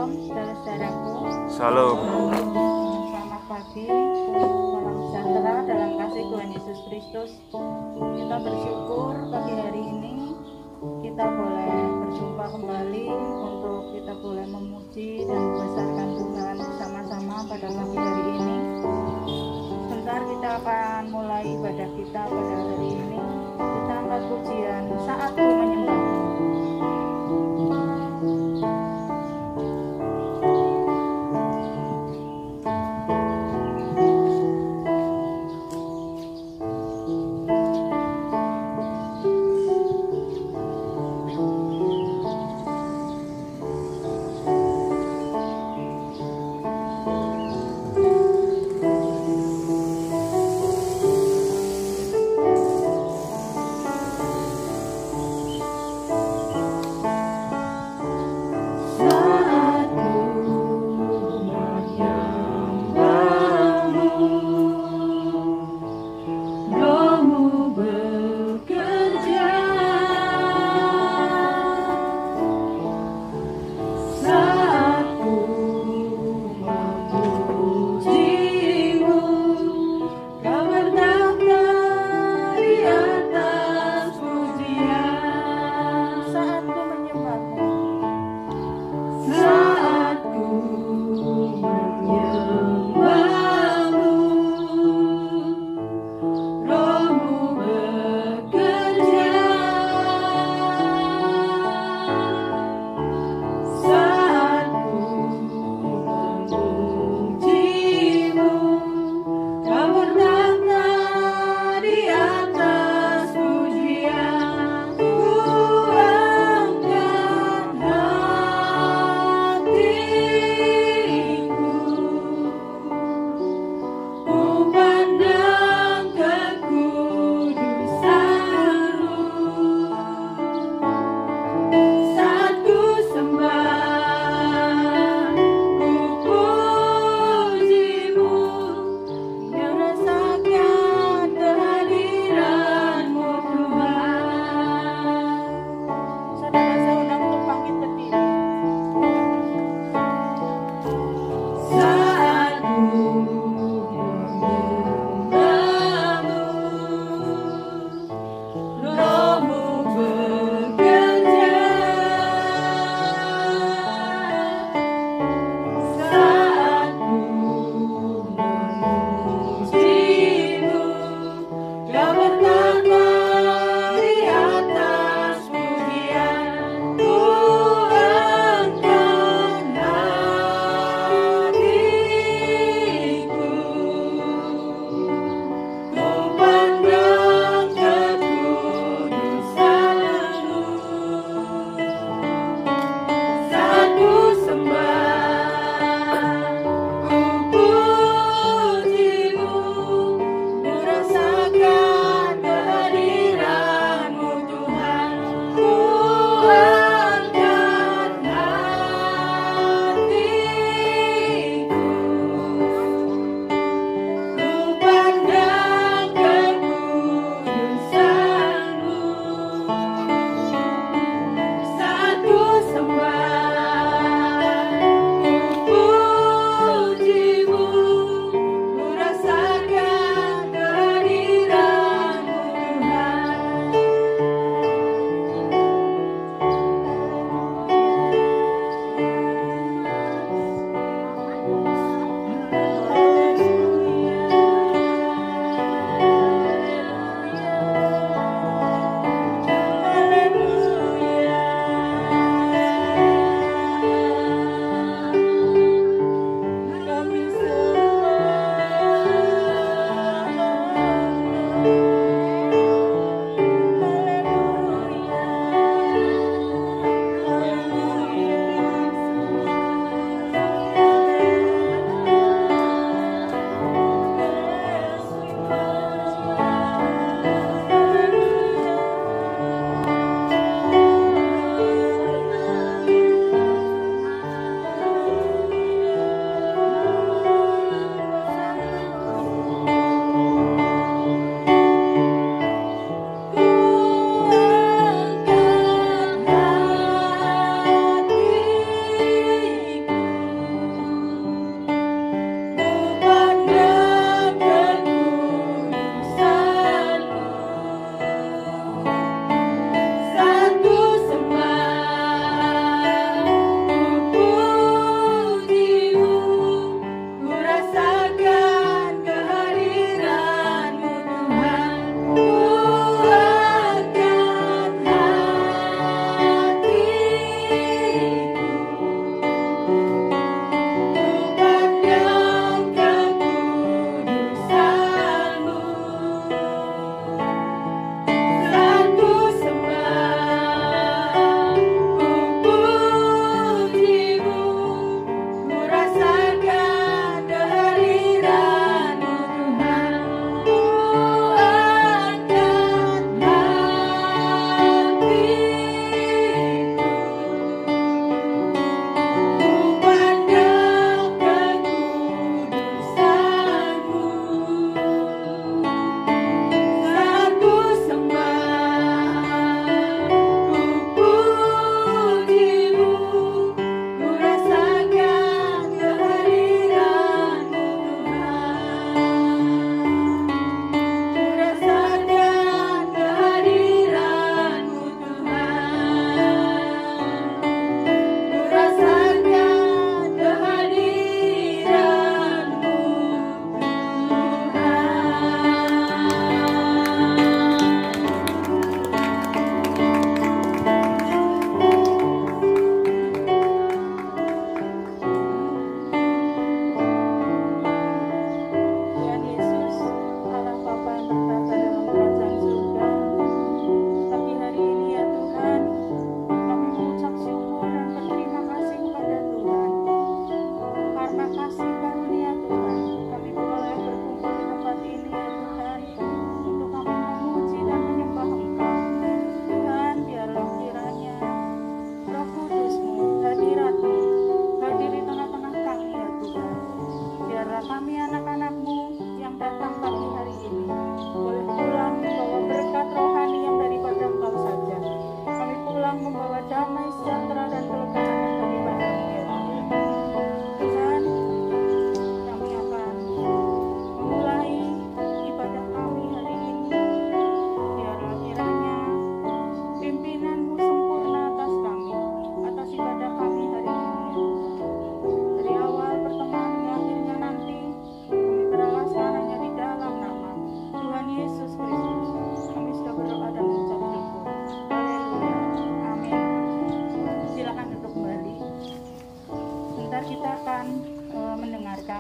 Shalom saudara-saudaraku. Shalom. Selamat pagi, salam sejahtera dalam kasih Tuhan Yesus Kristus. Kita bersyukur pagi hari ini kita boleh berjumpa kembali untuk kita boleh memuji dan membesarkan Tuhan bersama-sama pada pagi hari ini. Sebentar kita akan mulai ibadah kita pada hari ini. Kita angkat pujian Saatku Menyembah.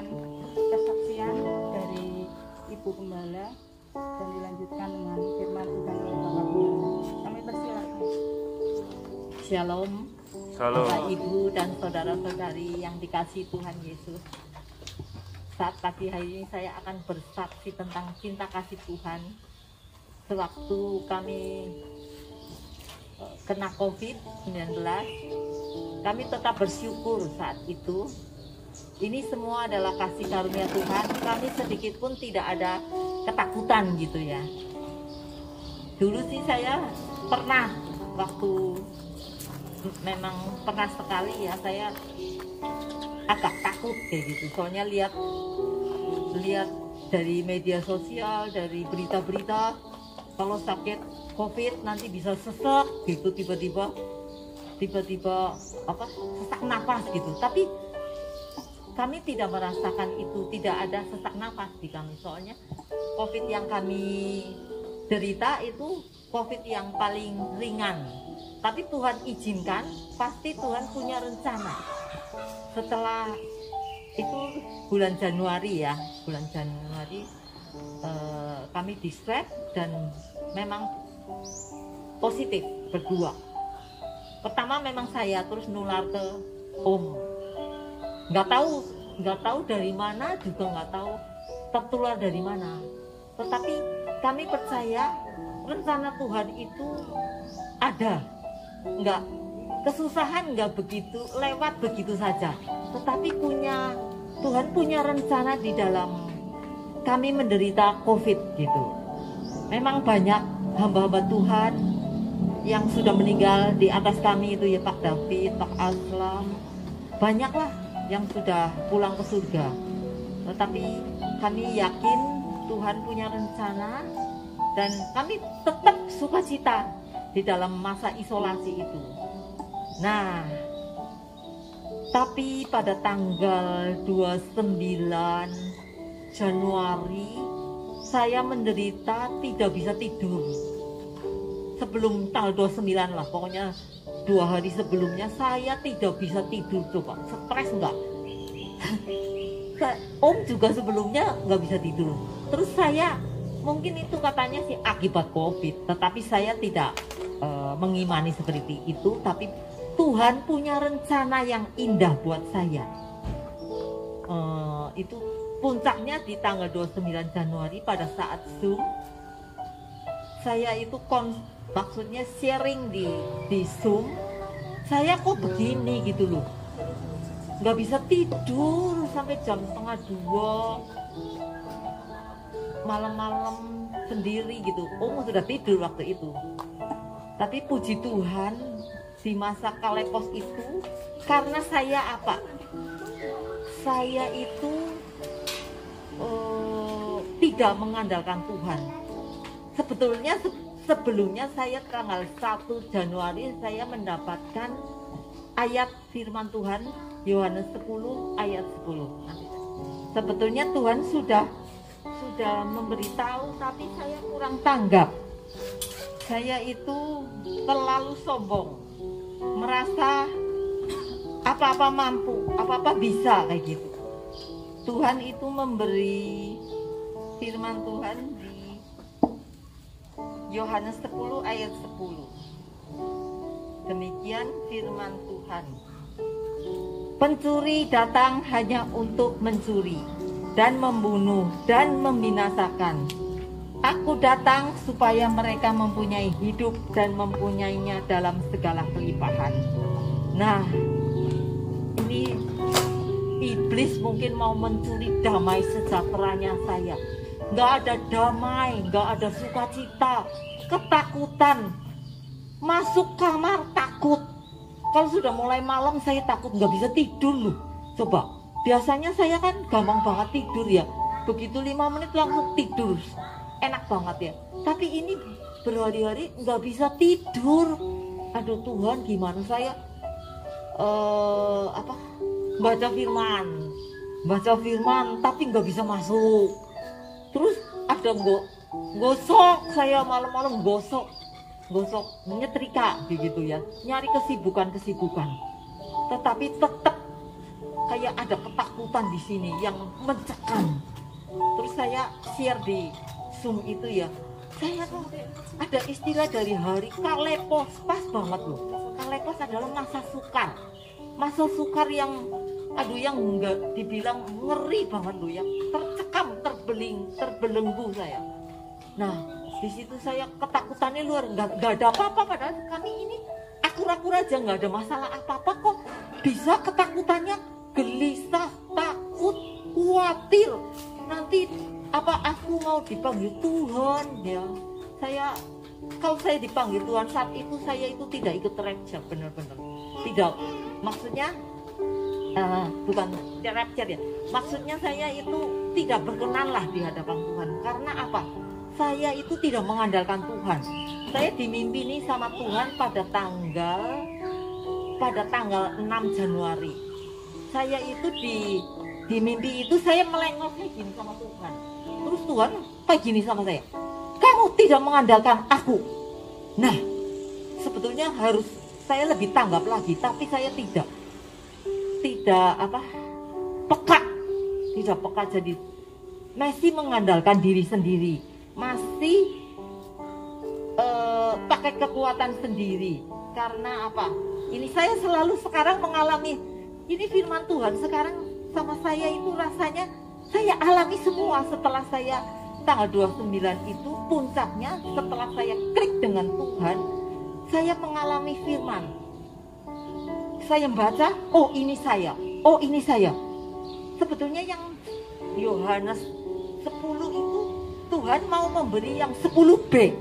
mendengarkan kesaksian dari Ibu Gembala dan dilanjutkan dengan firman Tuhan oleh Bapak Gembala. Kami persilakan. Shalom, Shalom. Bapak, Ibu, dan saudara-saudari yang dikasihi Tuhan Yesus. Saat pagi hari ini saya akan bersaksi tentang cinta kasih Tuhan. Sewaktu kami kena COVID-19, kami tetap bersyukur saat itu. Ini semua adalah kasih karunia Tuhan. Kami sedikit pun tidak ada ketakutan gitu ya. Dulu sih saya pernah, waktu memang pernah sekali ya, saya agak takut kayak gitu. Soalnya lihat dari media sosial, dari berita-berita, kalau sakit COVID nanti bisa sesek gitu, tiba-tiba apa, sesak napas gitu. Tapi kami tidak merasakan itu, tidak ada sesak napas di kami. Soalnya COVID yang kami derita itu COVID yang paling ringan. Tapi Tuhan izinkan, pasti Tuhan punya rencana. Setelah itu bulan Januari ya, kami di swab dan memang positif berdua. Pertama memang saya, terus nular ke Om. Nggak tahu dari mana, juga nggak tahu tertular dari mana. Tetapi kami percaya rencana Tuhan itu ada. Nggak, kesusahan nggak begitu lewat begitu saja. Tetapi Tuhan punya rencana di dalam kami menderita COVID gitu. Memang banyak hamba-hamba Tuhan yang sudah meninggal di atas kami itu ya, Pak David, Pak Aslam, banyaklah yang sudah pulang ke surga. Tetapi kami yakin Tuhan punya rencana dan kami tetap sukacita di dalam masa isolasi itu. Nah, tapi pada tanggal 29 Januari saya menderita tidak bisa tidur. Sebelum tanggal 29 lah, pokoknya 2 hari sebelumnya saya tidak bisa tidur. Coba, stres enggak? Om juga sebelumnya nggak bisa tidur. Terus saya, mungkin itu katanya sih akibat COVID, tetapi saya tidak mengimani seperti itu. Tapi Tuhan punya rencana yang indah buat saya. Itu puncaknya di tanggal 29 Januari pada saat Zoom. Saya itu maksudnya sharing di Zoom. Saya kok begini gitu loh, nggak bisa tidur sampai jam 1:30 malam-malam sendiri gitu. Sudah tidur waktu itu. Tapi puji Tuhan, di masa kalepos itu, karena saya apa? Saya itu tidak mengandalkan Tuhan. Sebelumnya saya tanggal 1 Januari saya mendapatkan ayat firman Tuhan Yohanes 10 ayat 10. Sebetulnya Tuhan sudah memberitahu, tapi saya kurang tanggap. Saya itu terlalu sombong, merasa apa-apa mampu, apa-apa bisa kayak gitu. Tuhan itu memberi firman Tuhan di Yohanes 10 ayat 10. Demikian firman Tuhan. Pencuri datang hanya untuk mencuri dan membunuh dan membinasakan. Aku datang supaya mereka mempunyai hidup dan mempunyainya dalam segala kelimpahan. Nah, ini iblis mungkin mau mencuri damai sejahteranya saya. Nggak ada damai, nggak ada sukacita, ketakutan. Masuk kamar takut. Kalau sudah mulai malam saya takut, nggak bisa tidur loh. Coba, biasanya saya kan gampang banget tidur ya. Begitu 5 menit langsung tidur, enak banget ya. Tapi ini berhari-hari nggak bisa tidur. Aduh Tuhan, gimana saya baca firman tapi nggak bisa masuk. Terus ada gosok, saya malam-malam gosok nyetrika gitu ya, nyari kesibukan. Tetapi tetap kayak ada ketakutan di sini yang mencekam. Terus saya share di Zoom itu ya, saya tuh ada istilah dari hari kalepos, pas banget loh. Kalepos adalah masa sukar yang yang enggak dibilang ngeri banget loh, yang tercekam, terbelenggu saya. Nah, di situ saya ketakutannya luar, nggak ada apa-apa, padahal kami ini akur-akur aja, nggak ada masalah apa-apa kok. Bisa ketakutannya gelisah, takut, khawatir. Nanti apa aku mau dipanggil Tuhan ya? Kalau saya dipanggil Tuhan saat itu, saya itu tidak ikut rapture, benar-benar tidak. Maksudnya bukan rapture ya. Maksudnya saya itu tidak berkenan lah di hadapan Tuhan. Karena apa? Saya itu tidak mengandalkan Tuhan. Saya dimimpi nih sama Tuhan pada tanggal 6 Januari. Saya itu di mimpi itu saya melengos kayak gini sama Tuhan. Terus Tuhan kayak gini sama saya, kamu tidak mengandalkan aku. Nah, sebetulnya harus saya lebih tanggap lagi, tapi saya tidak peka, jadi masih mengandalkan diri sendiri, masih pakai kekuatan sendiri. Karena apa? Ini saya selalu sekarang mengalami ini firman Tuhan sekarang sama saya itu rasanya saya alami semua setelah saya tanggal 29 itu puncaknya, setelah saya klik dengan Tuhan, saya mengalami firman. Saya membaca, oh ini saya. Sebetulnya yang Yohanes 10 itu Tuhan mau memberi yang 10B,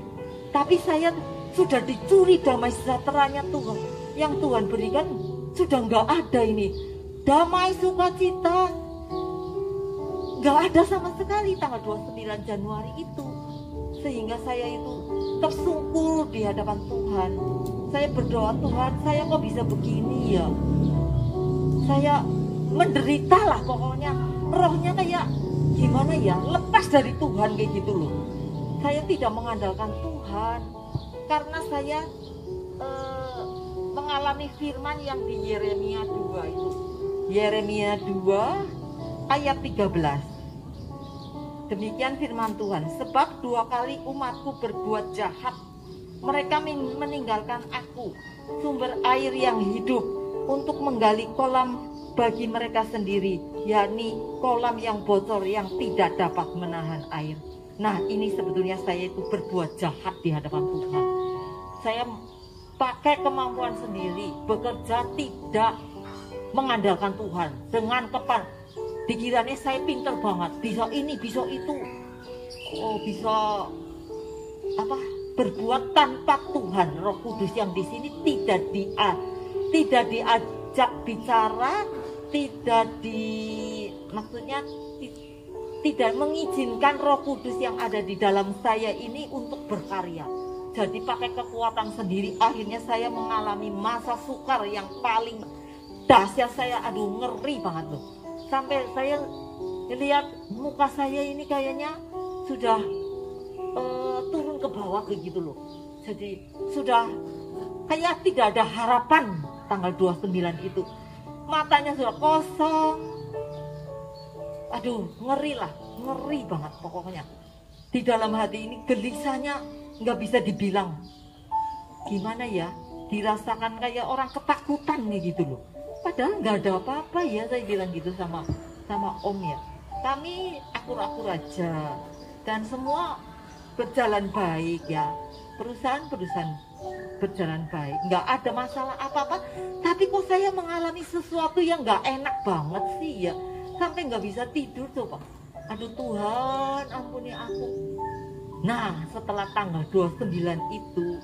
tapi saya sudah dicuri damai sejahteranya Tuhan. Yang Tuhan berikan sudah nggak ada ini. Damai sukacita nggak ada sama sekali tanggal 29 Januari itu. Sehingga saya itu tersungkur di hadapan Tuhan. Saya berdoa, Tuhan, saya kok bisa begini ya? Saya menderita lah pokoknya. Rohnya kayak gimana ya? Lepas dari Tuhan kayak gitu loh. Saya tidak mengandalkan Tuhan karena saya mengalami firman yang di Yeremia 2 itu. Yeremia 2 ayat 13. Demikian firman Tuhan, sebab 2 kali umatku berbuat jahat. Mereka meninggalkan aku, sumber air yang hidup, untuk menggali kolam bagi mereka sendiri, yakni kolam yang bocor yang tidak dapat menahan air. Nah, ini sebetulnya saya itu berbuat jahat di hadapan Tuhan. Saya pakai kemampuan sendiri, bekerja tidak mengandalkan Tuhan. Dengan dikiranya saya pinter banget, bisa ini, bisa itu. Bisa berbuat tanpa Tuhan. Roh Kudus yang di sini tidak diajak bicara, tidak mengizinkan Roh Kudus yang ada di dalam saya ini untuk berkarya. Jadi pakai kekuatan sendiri, akhirnya saya mengalami masa sukar yang paling dahsyat. Saya ngeri banget loh. Sampai saya lihat muka saya ini kayaknya sudah turun ke bawah begitu loh. Jadi sudah kayak tidak ada harapan tanggal 29 itu. Matanya sudah kosong. Ngeri banget pokoknya. Di dalam hati ini gelisahnya nggak bisa dibilang. Gimana ya? Dirasakan kayak orang ketakutan nih gitu loh. Padahal nggak ada apa-apa ya, saya bilang gitu sama Om ya. Kami akur-akur aja dan semua berjalan baik ya. Perusahaan berjalan baik, nggak ada masalah apa-apa. Tapi kok saya mengalami sesuatu yang nggak enak banget sih ya. Sampai nggak bisa tidur coba. Aduh Tuhan, ampuni aku. Nah, setelah tanggal 29 itu,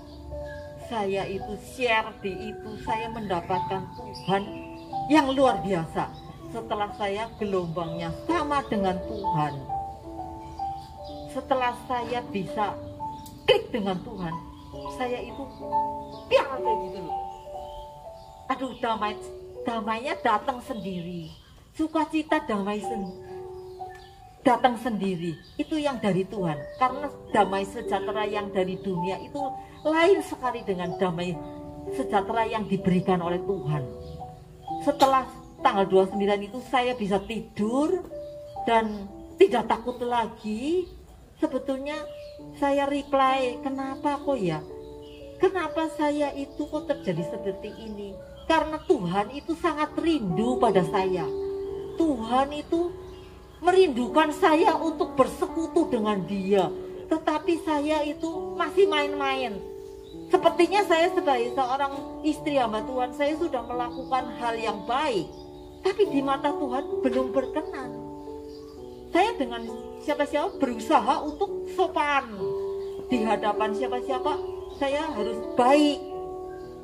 saya itu share di itu, saya mendapatkan Tuhan yang luar biasa. Setelah saya gelombangnya sama dengan Tuhan, setelah saya bisa klik dengan Tuhan, saya itu piang kayak gitu loh. Aduh, damainya datang sendiri, sukacita datang sendiri. Itu yang dari Tuhan. Karena damai sejahtera yang dari dunia itu lain sekali dengan damai sejahtera yang diberikan oleh Tuhan. Setelah tanggal 29 itu saya bisa tidur dan tidak takut lagi. Sebetulnya saya reply, kenapa kok ya? Kenapa saya itu kok terjadi seperti ini? Karena Tuhan itu sangat rindu pada saya. Tuhan itu merindukan saya untuk bersekutu dengan Dia. Tetapi saya itu masih main-main. Sepertinya saya sebagai seorang istri hamba Tuhan, saya sudah melakukan hal yang baik, tapi di mata Tuhan belum berkenan. Saya dengan siapa-siapa berusaha untuk sopan di hadapan siapa-siapa, saya harus baik.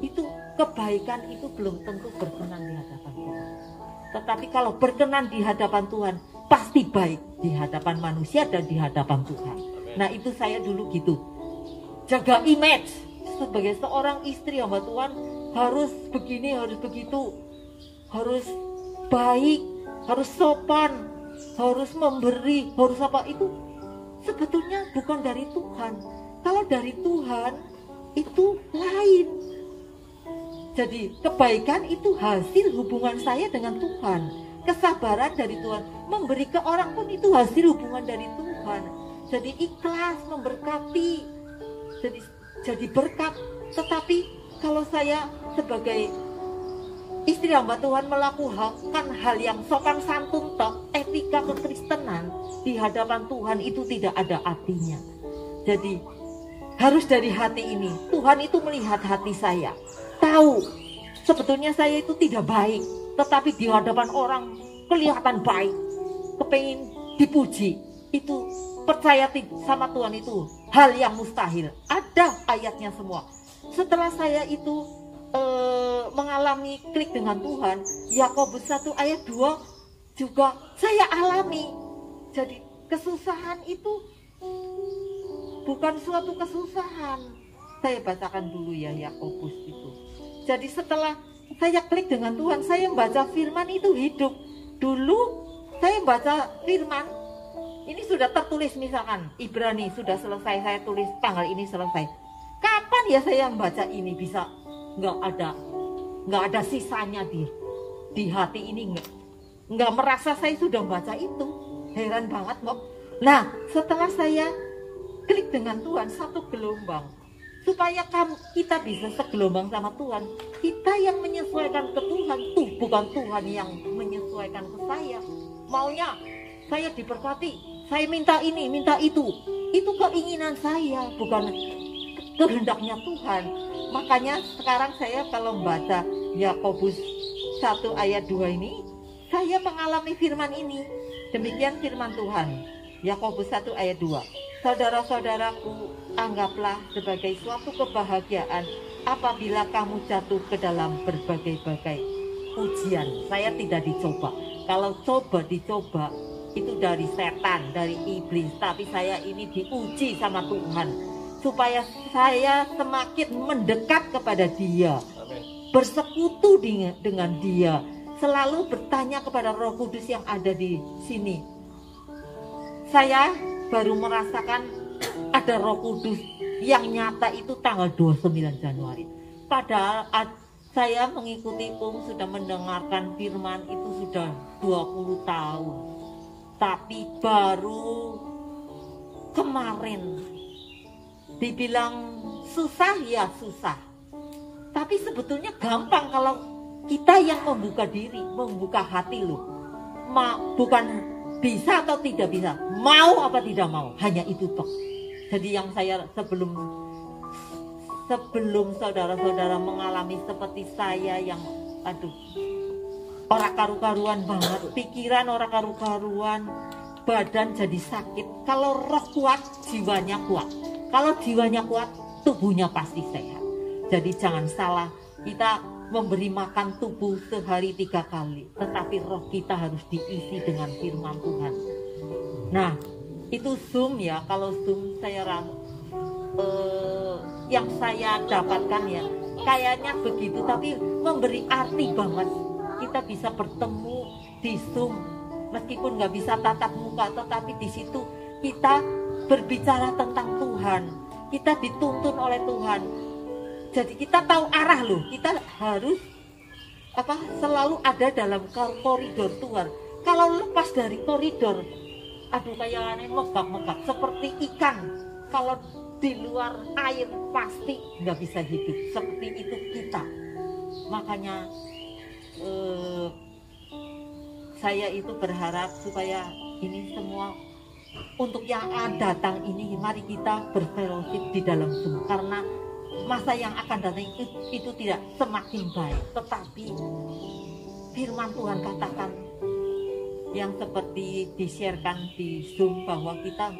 Itu kebaikan itu belum tentu berkenan di hadapan Tuhan. Tetapi kalau berkenan di hadapan Tuhan, pasti baik di hadapan manusia dan di hadapan Tuhan. Nah, itu saya dulu gitu. Jaga image. Sebagai seorang istri hamba Tuhan harus begini, harus begitu, harus baik, harus sopan, harus memberi, harus apa, itu sebetulnya bukan dari Tuhan. Kalau dari Tuhan itu lain. Jadi kebaikan itu hasil hubungan saya dengan Tuhan. Kesabaran dari Tuhan, memberi ke orang pun itu hasil hubungan dari Tuhan. Jadi ikhlas, memberkati, jadi berkat. Tetapi kalau saya sebagai istri hamba Tuhan melakukan hal yang sopan santun tok, etika kekristenan di hadapan Tuhan itu tidak ada artinya. Jadi harus dari hati ini. Tuhan itu melihat hati saya, tahu sebetulnya saya itu tidak baik, tetapi di hadapan orang kelihatan baik, kepengin dipuji. Itu percaya sama Tuhan itu hal yang mustahil. Ada ayatnya semua. Setelah saya itu mengalami klik dengan Tuhan, Yakobus 1 ayat 2 juga saya alami. Jadi kesusahan itu bukan suatu kesusahan. Saya bacakan dulu ya Yakobus itu. Jadi setelah saya klik dengan Tuhan, saya membaca firman itu hidup. Dulu saya baca firman, ini sudah tertulis, misalkan Ibrani sudah selesai, saya tulis tanggal ini selesai. Kapan ya saya membaca ini bisa nggak ada sisanya di hati ini, nggak merasa saya sudah membaca itu. Heran banget kok. Nah, setelah saya klik dengan Tuhan satu gelombang, supaya kita bisa segelombang sama Tuhan, kita yang menyesuaikan ke Tuhan tuh, bukan Tuhan yang menyesuaikan ke saya. Maunya saya diberkati, saya minta ini, minta itu keinginan saya, bukan kehendaknya Tuhan. Makanya sekarang saya kalau membaca Yakobus 1 ayat 2 ini, saya mengalami firman ini. Demikian firman Tuhan, Yakobus 1 ayat 2. Saudara-saudaraku, anggaplah sebagai suatu kebahagiaan apabila kamu jatuh ke dalam berbagai-bagai ujian. Saya tidak dicoba. Kalau dicoba itu dari setan, dari iblis. Tapi saya ini diuji sama Tuhan, supaya saya semakin mendekat kepada Dia, bersekutu dengan Dia, selalu bertanya kepada Roh Kudus yang ada di sini. Saya baru merasakan ada Roh Kudus yang nyata itu tanggal 29 Januari. Padahal saya mengikuti sudah mendengarkan firman itu sudah 20 tahun. Tapi baru kemarin dibilang susah ya susah, tapi sebetulnya gampang kalau kita yang membuka diri, membuka hati loh. Bukan bisa atau tidak bisa, mau apa tidak mau, hanya itu toh. Jadi yang saya sebelum saudara-saudara mengalami seperti saya yang orang karu-karuan banget, pikiran orang karu-karuan, badan jadi sakit. Kalau roh kuat, jiwanya kuat. Kalau jiwanya kuat, tubuhnya pasti sehat. Jadi jangan salah, kita memberi makan tubuh sehari 3 kali, tetapi roh kita harus diisi dengan firman Tuhan. Nah, itu Zoom ya. Kalau Zoom saya yang saya dapatkan ya, kayaknya begitu, tapi memberi arti banget. Kita bisa bertemu di Zoom, meskipun nggak bisa tatap muka, tetapi di situ kita berbicara tentang Tuhan, kita dituntun oleh Tuhan. Jadi kita tahu arah loh, kita harus selalu ada dalam koridor Tuhan. Kalau lepas dari koridor, aduh kayak aneh megap-megap seperti ikan. Kalau di luar air pasti nggak bisa hidup. Seperti itu kita. Makanya saya itu berharap supaya ini semua untuk yang datang ini, mari kita berfellowship di dalam Zoom, karena masa yang akan datang itu tidak semakin baik, tetapi firman Tuhan katakan yang seperti di-sharekan di Zoom bahwa kita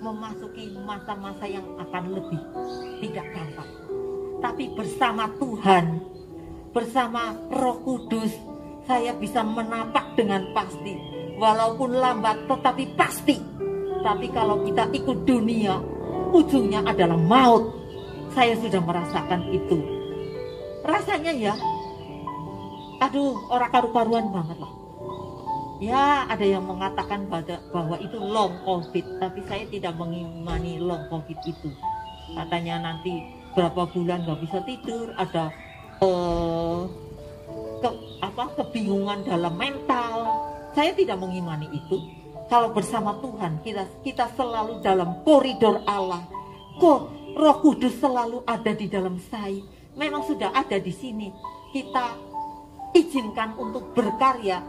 memasuki masa-masa yang akan lebih tidak gampang, tapi bersama Tuhan, bersama Roh Kudus, saya bisa menapak dengan pasti, walaupun lambat tetapi pasti. Tapi kalau kita ikut dunia, ujungnya adalah maut. Saya sudah merasakan itu. Rasanya ya, aduh, orang karu-karuan banget lah. Ya, ada yang mengatakan bahwa itu long COVID, tapi saya tidak mengimani long COVID itu. Katanya nanti berapa bulan nggak bisa tidur, ada kebingungan dalam mental. Saya tidak mengimani itu. Kalau bersama Tuhan, kita selalu dalam koridor Allah. Roh Kudus selalu ada di dalam saya. Memang sudah ada di sini. Kita izinkan untuk berkarya.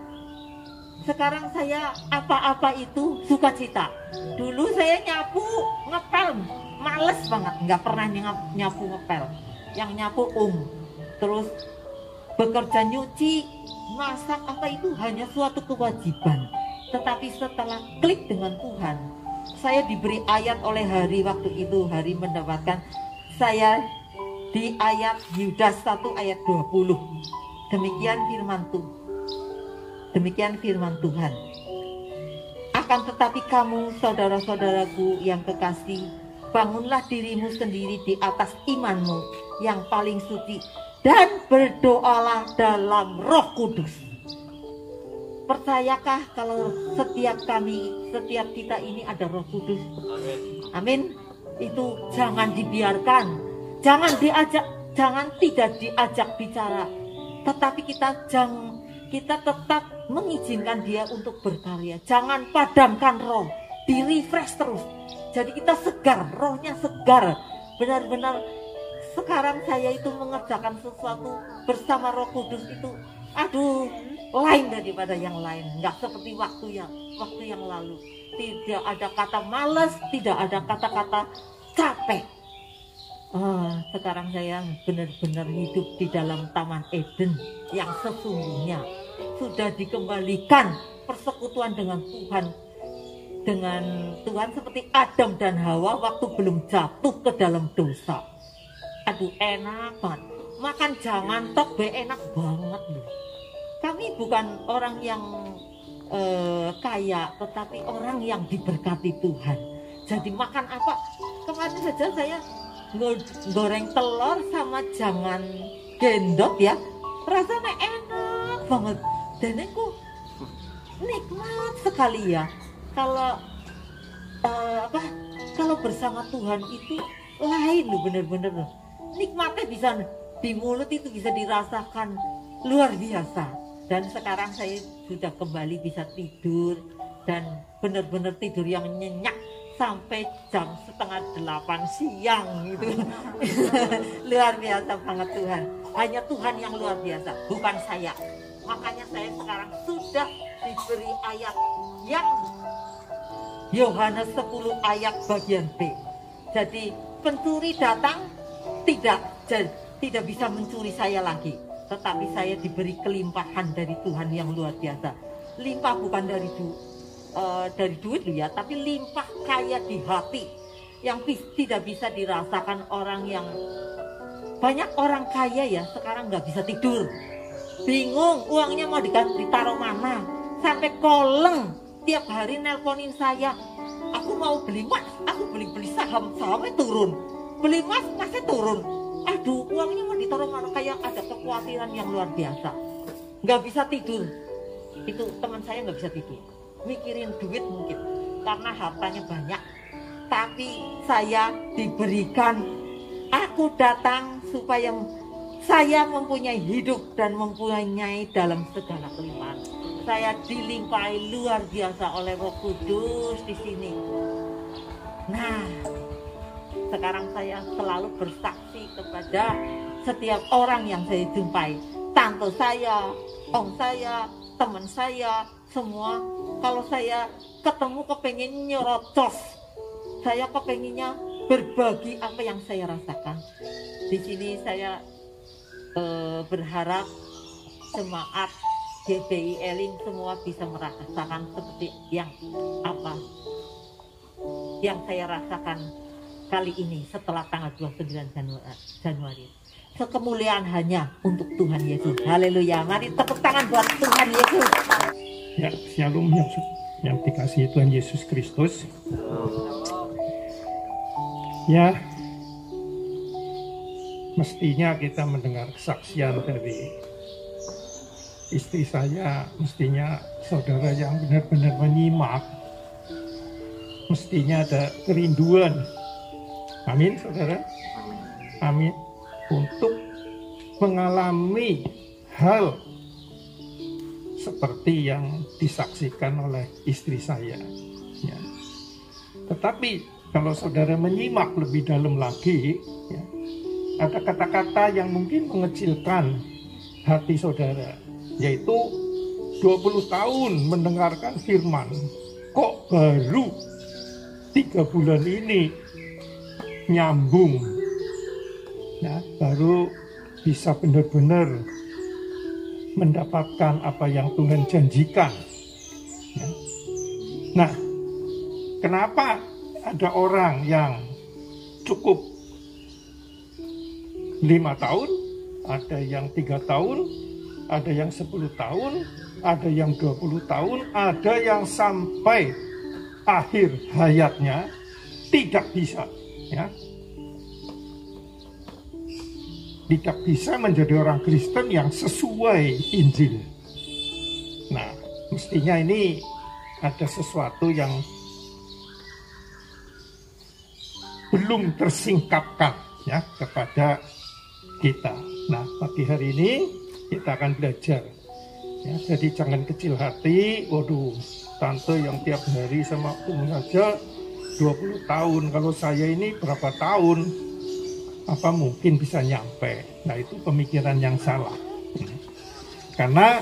Sekarang saya apa-apa itu sukacita. Dulu saya nyapu, ngepel, males banget. Nggak pernah nyapu ngepel. Yang nyapu Terus bekerja nyuci, masak apa itu hanya suatu kewajiban. Tetapi setelah klik dengan Tuhan, saya diberi ayat oleh Hari waktu itu. Hari mendapatkan saya di ayat Yudas 1 ayat 20. Demikian firman Tuhan. Akan tetapi kamu, saudara-saudaraku yang kekasih, bangunlah dirimu sendiri di atas imanmu yang paling suci, dan berdoalah dalam Roh Kudus. Percayakah kalau setiap kita ini ada Roh Kudus? Amin. Itu jangan dibiarkan, jangan tidak diajak bicara, tetapi kita tetap mengizinkan dia untuk berkarya. Jangan padamkan roh, di-refresh terus. Jadi kita segar, rohnya segar. Benar-benar sekarang saya itu mengerjakan sesuatu bersama Roh Kudus itu, aduh, lain daripada yang lain. Nggak seperti waktu yang lalu. Tidak ada kata malas, tidak ada kata-kata capek. Sekarang saya benar-benar hidup di dalam Taman Eden yang sesungguhnya. Sudah dikembalikan persekutuan dengan Tuhan seperti Adam dan Hawa waktu belum jatuh ke dalam dosa. Aduh, enak banget. Makan jangan tok enak banget loh. Kami bukan orang yang kaya, tetapi orang yang diberkati Tuhan. Jadi makan apa? Kemarin saja saya goreng telur sama jangan gendot ya. Rasanya enak banget. Dan aku nikmat sekali ya. Kalau bersama Tuhan itu lain loh, bener-bener loh. Nikmatnya bisa di mulut itu bisa dirasakan luar biasa. Dan sekarang saya sudah kembali bisa tidur dan benar-benar tidur yang nyenyak sampai jam 7:30 siang gitu. Luar biasa banget Tuhan. Hanya Tuhan yang luar biasa, bukan saya. Makanya saya sekarang sudah diberi ayat yang Yohanes 10 ayat bagian B. Jadi pencuri datang tidak bisa mencuri saya lagi. Tetapi saya diberi kelimpahan dari Tuhan yang luar biasa. Limpah bukan dari duit ya, tapi limpah kaya di hati yang tidak bisa dirasakan orang yang banyak. Orang kaya ya sekarang nggak bisa tidur, bingung uangnya mau ditaruh mana, sampai koleng tiap hari nelponin saya. Aku mau beli emas, aku beli sahamnya turun, beli emas masih turun. Aduh, uangnya mau ditaruh mana, kayak ada kekhawatiran yang luar biasa. Nggak bisa tidur. Itu teman saya nggak bisa tidur. Mikirin duit mungkin, karena hartanya banyak. Tapi saya diberikan, aku datang supaya Saya mempunyai hidup dan mempunyai dalam segala kelimpahan. Saya dilimpahi luar biasa oleh Roh Kudus di sini. Nah, sekarang saya selalu bersaksi kepada setiap orang yang saya jumpai. Tante saya, om saya, teman saya, semua. Kalau saya ketemu kepengen nyerocos, saya kepenginnya berbagi apa yang saya rasakan. Di sini saya berharap jemaat GBI Elim semua bisa merasakan seperti yang saya rasakan kali ini setelah tanggal 29 Januari. Kemuliaan hanya untuk Tuhan Yesus. Haleluya. Mari tepuk tangan buat Tuhan Yesus. Ya, shalom yang dikasihi Tuhan Yesus Kristus. Ya, mestinya kita mendengar kesaksian dari istri saya, mestinya saudara yang benar-benar menyimak, mestinya ada kerinduan. Amin, saudara. Amin. Untuk mengalami hal seperti yang disaksikan oleh istri saya. Ya. Tetapi kalau saudara menyimak lebih dalam lagi, ya, ada kata-kata yang mungkin mengecilkan hati saudara, yaitu 20 tahun mendengarkan firman, kok baru 3 bulan ini nyambung, ya, baru bisa benar-benar mendapatkan apa yang Tuhan janjikan. Ya. Nah, kenapa ada orang yang cukup 5 tahun, ada yang 3 tahun, ada yang 10 tahun, ada yang 20 tahun, ada yang sampai akhir hayatnya tidak bisa, ya, tidak bisa menjadi orang Kristen yang sesuai Injil. Nah, mestinya ini ada sesuatu yang belum tersingkapkan, ya, kepada kita. Nah, pagi hari ini kita akan belajar, ya, jadi jangan kecil hati. Waduh, tante yang tiap hari sama Umi aja 20 tahun, kalau saya ini berapa tahun, apa mungkin bisa nyampe? Nah, itu pemikiran yang salah. Karena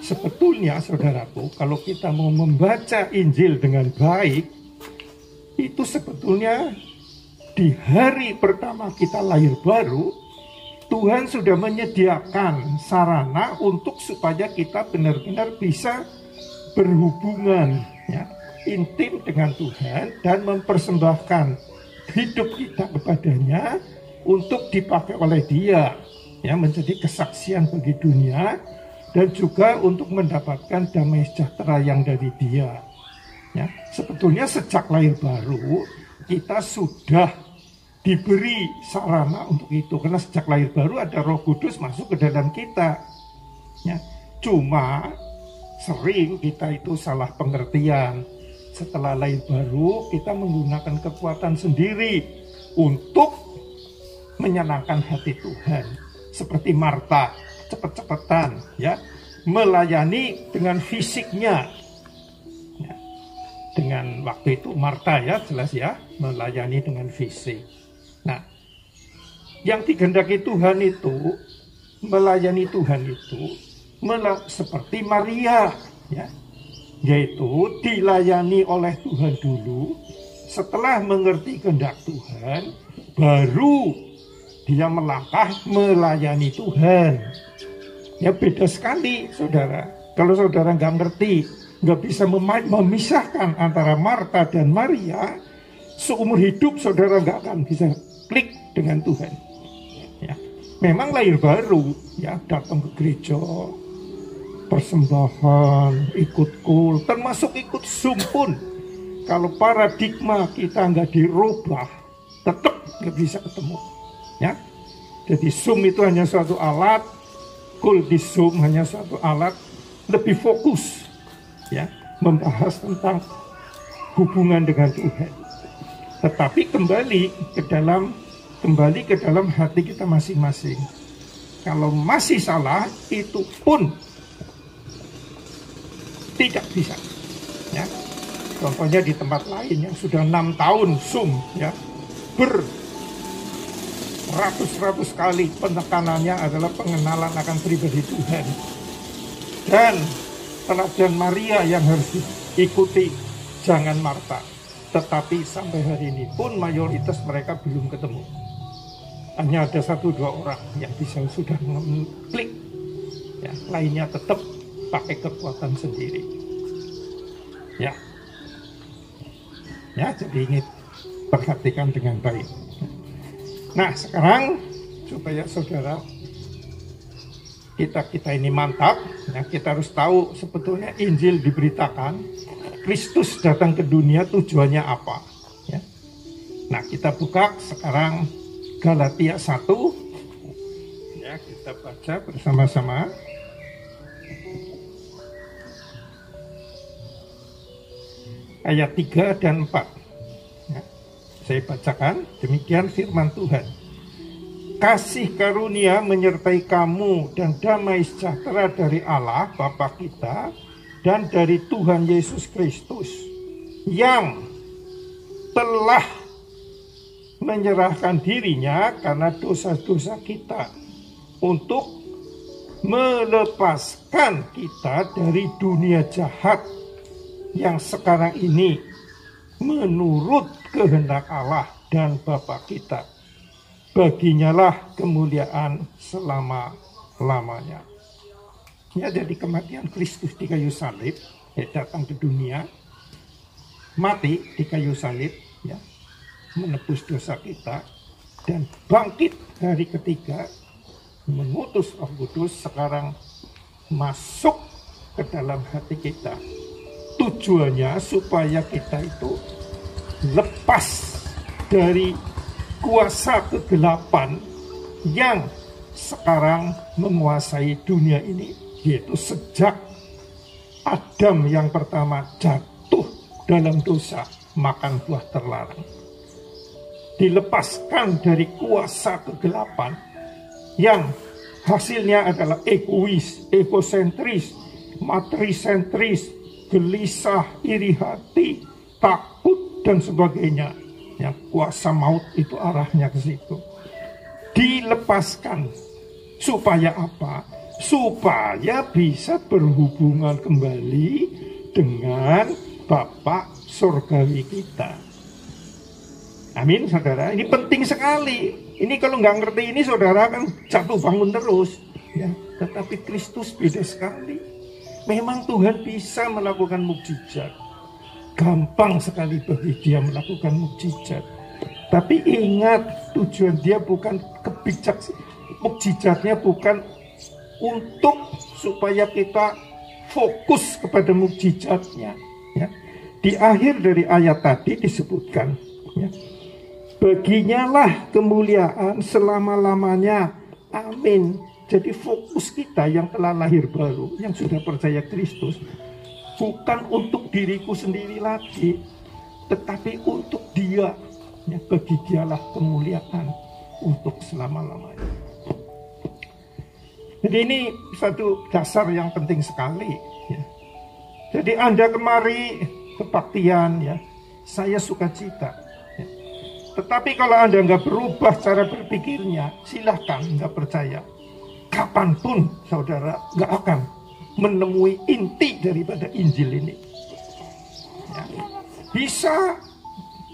sebetulnya saudaraku, kalau kita mau membaca Injil dengan baik, itu sebetulnya di hari pertama kita lahir baru, Tuhan sudah menyediakan sarana untuk supaya kita benar-benar bisa berhubungan, ya, intim dengan Tuhan dan mempersembahkan hidup kita kepadanya untuk dipakai oleh Dia, ya, menjadi kesaksian bagi dunia dan juga untuk mendapatkan damai sejahtera yang dari Dia. Ya, sebetulnya sejak lahir baru kita sudah diberi sarana untuk itu, karena sejak lahir baru ada Roh Kudus masuk ke dalam kita. Ya, cuma sering kita itu salah pengertian. Setelah lahir baru kita menggunakan kekuatan sendiri untuk menyenangkan hati Tuhan, seperti Marta, cepet-cepetan, ya, melayani dengan fisiknya. Ya, dengan waktu itu Marta, ya, jelas, ya, melayani dengan fisik. Nah, yang digendaki Tuhan itu, melayani Tuhan itu seperti Maria, ya, yaitu dilayani oleh Tuhan dulu, setelah mengerti kehendak Tuhan, baru dia melangkah melayani Tuhan. Ya, beda sekali, saudara. Kalau saudara nggak ngerti, nggak bisa memisahkan antara Marta dan Maria, seumur hidup saudara nggak akan bisa klik dengan Tuhan. Ya, memang lahir baru, ya, datang ke gereja, persembahan, ikut kul, termasuk ikut Zoom pun. Kalau paradigma kita nggak dirubah, tetap nggak bisa ketemu. Ya, jadi Zoom itu hanya suatu alat, kul di Zoom hanya suatu alat, lebih fokus, ya, membahas tentang hubungan dengan Tuhan. Tetapi kembali ke dalam kembali ke dalam hati kita masing-masing. Kalau masih salah, itu pun tidak bisa. Ya. Contohnya di tempat lain yang sudah 6 tahun Zoom, ya, beratus-ratus kali penekanannya adalah pengenalan akan pribadi Tuhan. Dan teladan Maria yang harus diikuti, jangan Marta. Tetapi sampai hari ini pun mayoritas mereka belum ketemu. Hanya ada 1-2 orang yang bisa sudah mengklik, ya, lainnya tetap pakai kekuatan sendiri. Ya, jadi ini perhatikan dengan baik. Nah, sekarang supaya saudara kita ini mantap, ya, kita harus tahu sebetulnya Injil diberitakan, Kristus datang ke dunia tujuannya apa. Ya. Nah, kita buka sekarang Galatia 1, ya, kita baca bersama-sama. Ayat 3 dan 4. Ya, saya bacakan, demikian firman Tuhan. Kasih karunia menyertai kamu dan damai sejahtera dari Allah Bapa kita dan dari Tuhan Yesus Kristus yang telah menyerahkan dirinya karena dosa-dosa kita untuk melepaskan kita dari dunia jahat yang sekarang ini menurut kehendak Allah dan Bapa kita. Baginya lah kemuliaan selama-lamanya. Ya, jadi kematian Kristus di kayu salib, ya, datang ke dunia, mati di kayu salib, ya, menebus dosa kita, dan bangkit hari ketiga, mengutus Roh Kudus, sekarang masuk ke dalam hati kita. Tujuannya supaya kita itu lepas dari kuasa kegelapan yang sekarang menguasai dunia ini, yaitu sejak Adam yang pertama jatuh dalam dosa, makan buah terlarang. Dilepaskan dari kuasa kegelapan yang hasilnya adalah egois, egosentris, materisentris, gelisah, iri hati, takut, dan sebagainya. Ya, kuasa maut itu arahnya ke situ. Dilepaskan supaya apa? Supaya bisa berhubungan kembali dengan Bapa surgawi kita. Amin, saudara. Ini penting sekali. Ini kalau nggak ngerti ini, saudara kan jatuh bangun terus. Ya, tetapi Kristus beda sekali. Memang Tuhan bisa melakukan mukjizat. Gampang sekali bagi dia melakukan mukjizat. Tapi ingat, tujuan dia bukan mukjizatnya bukan untuk supaya kita fokus kepada mukjizatnya. Ya. Di akhir dari ayat tadi disebutkan, ya, baginya lah kemuliaan selama-lamanya. Amin. Jadi fokus kita yang telah lahir baru, yang sudah percaya Kristus, bukan untuk diriku sendiri lagi, tetapi untuk dia. Ya, bagi dialah kemuliaan untuk selama-lamanya. Jadi ini satu dasar yang penting sekali. Ya. Jadi Anda kemari kebaktian, ya, saya sukacita. Ya. Tetapi kalau Anda nggak berubah cara berpikirnya, silahkan nggak percaya. Kapanpun saudara nggak akan menemui inti daripada Injil ini. Ya. Bisa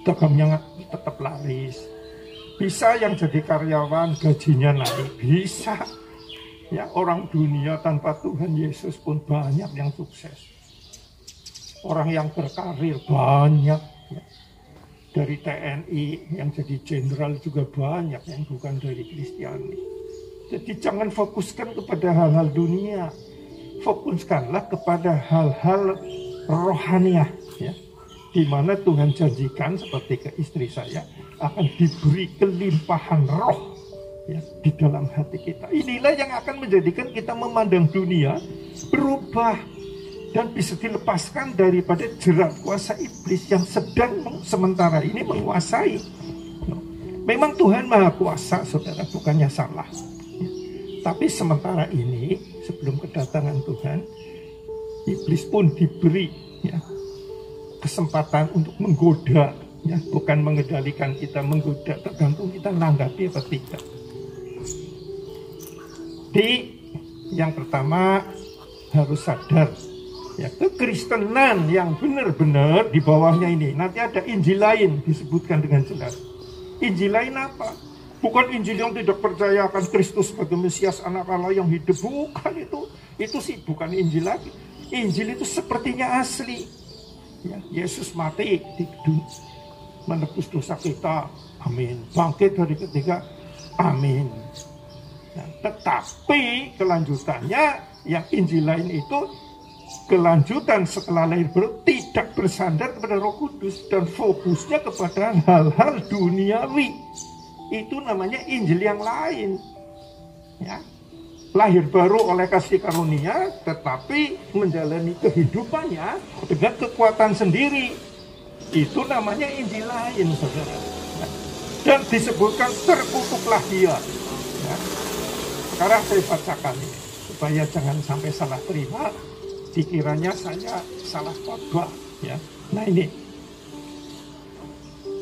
dagangnya tetap laris, bisa yang jadi karyawan gajinya naik, bisa ya orang dunia tanpa Tuhan Yesus pun banyak yang sukses, orang yang berkarir banyak ya. Dari TNI yang jadi jenderal juga banyak yang bukan dari Kristiani. Jadi jangan fokuskan kepada hal-hal dunia, fokuskanlah kepada hal-hal rohaniah, ya, di mana Tuhan janjikan seperti ke istri saya akan diberi kelimpahan roh, ya, di dalam hati kita. Inilah yang akan menjadikan kita memandang dunia berubah dan bisa dilepaskan daripada jerat kuasa iblis yang sedang sementara ini menguasai. Memang Tuhan Maha Kuasa, saudara, bukannya salah. Tapi sementara ini, sebelum kedatangan Tuhan, iblis pun diberi ya, kesempatan untuk menggoda, ya, bukan mengendalikan kita, menggoda, tergantung kita menanggapi atau tidak. Yang pertama harus sadar, ya, kekristenan yang benar-benar di bawahnya ini. Nanti ada Injil lain disebutkan dengan jelas. Injil lain apa? Bukan Injil yang tidak percaya akan Kristus sebagai Mesias anak Allah yang hidup. Bukan itu. Itu sih bukan Injil lagi. Injil itu sepertinya asli. Ya, Yesus mati menebus dosa kita. Amin. Bangkit dari ketiga. Amin. Nah, tetapi kelanjutannya yang Injil lain itu kelanjutan setelah lahir baru tidak bersandar kepada Roh Kudus dan fokusnya kepada hal-hal duniawi. Itu namanya Injil yang lain. Ya. Lahir baru oleh kasih karunia, tetapi menjalani kehidupannya dengan kekuatan sendiri. Itu namanya Injil lain, saudara. Dan disebutkan terkutuklah dia. Ya. Sekarang saya bacakan ini, supaya jangan sampai salah terima, dikiranya saya salah khotbah. Ya. Nah ini,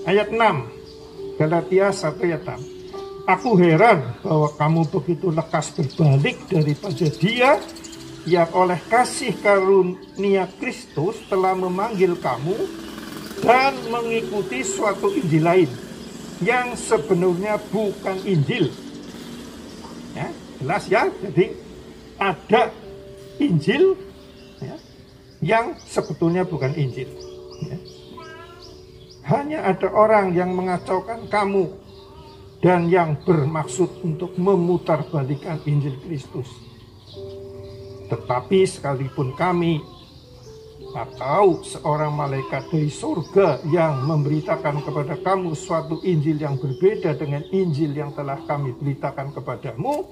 ayat 6. Galatia 1 ayat 6. Aku heran bahwa kamu begitu lekas berbalik daripada dia yang oleh kasih karunia Kristus telah memanggil kamu dan mengikuti suatu Injil lain yang sebenarnya bukan Injil. Ya, jelas ya. Jadi ada Injil ya, yang sebetulnya bukan Injil. Ya. Hanya ada orang yang mengacaukan kamu dan yang bermaksud untuk memutarbalikkan Injil Kristus. Tetapi sekalipun kami atau seorang malaikat dari surga yang memberitakan kepada kamu suatu Injil yang berbeda dengan Injil yang telah kami beritakan kepadamu,